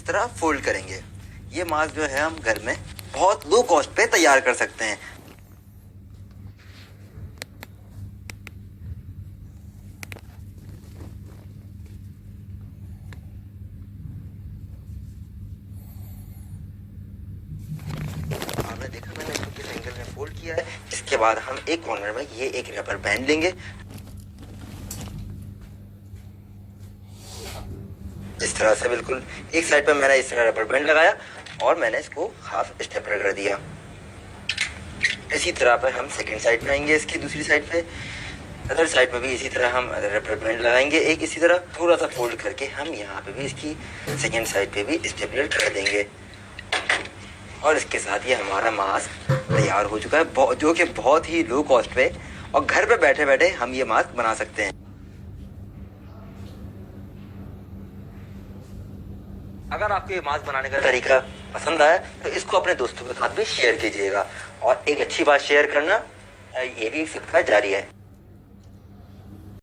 इस तरह फोल्ड करेंगे। ये मास्क जो है हम घर में बहुत लो कॉस्ट पे तैयार कर सकते हैं। आपने देखा मैंने इसको किस एंगल में फोल्ड किया है। इसके बाद हम एक कॉर्नर में ये एक रबर बैंड लेंगे, इस तरह से बिल्कुल एक साइड पे मैंने इस तरह रबर बैंड लगाया और मैंने इसको हाफ स्टेपलर कर दिया। इसी तरह पे हम सेकंड साइड में आएंगे, इसकी दूसरी साइड पे अदर साइड में भी इसी तरह हम रबर बैंड लगाएंगे एक, इसी तरह थोड़ा सा फोल्ड करके हम यहाँ पे भी इसकी सेकंड साइड पे भी स्टेपलर कर देंगे। और इसके साथ ये हमारा मास्क तैयार हो चुका है, जो कि बहुत ही लो कॉस्ट पे और घर पे बैठे बैठे हम ये मास्क बना सकते हैं। अगर आपको ये मास्क बनाने का तरीका पसंद आया तो इसको अपने दोस्तों के साथ भी शेयर कीजिएगा। और एक अच्छी बात शेयर करना, ये भी एक सिक्का जारी है।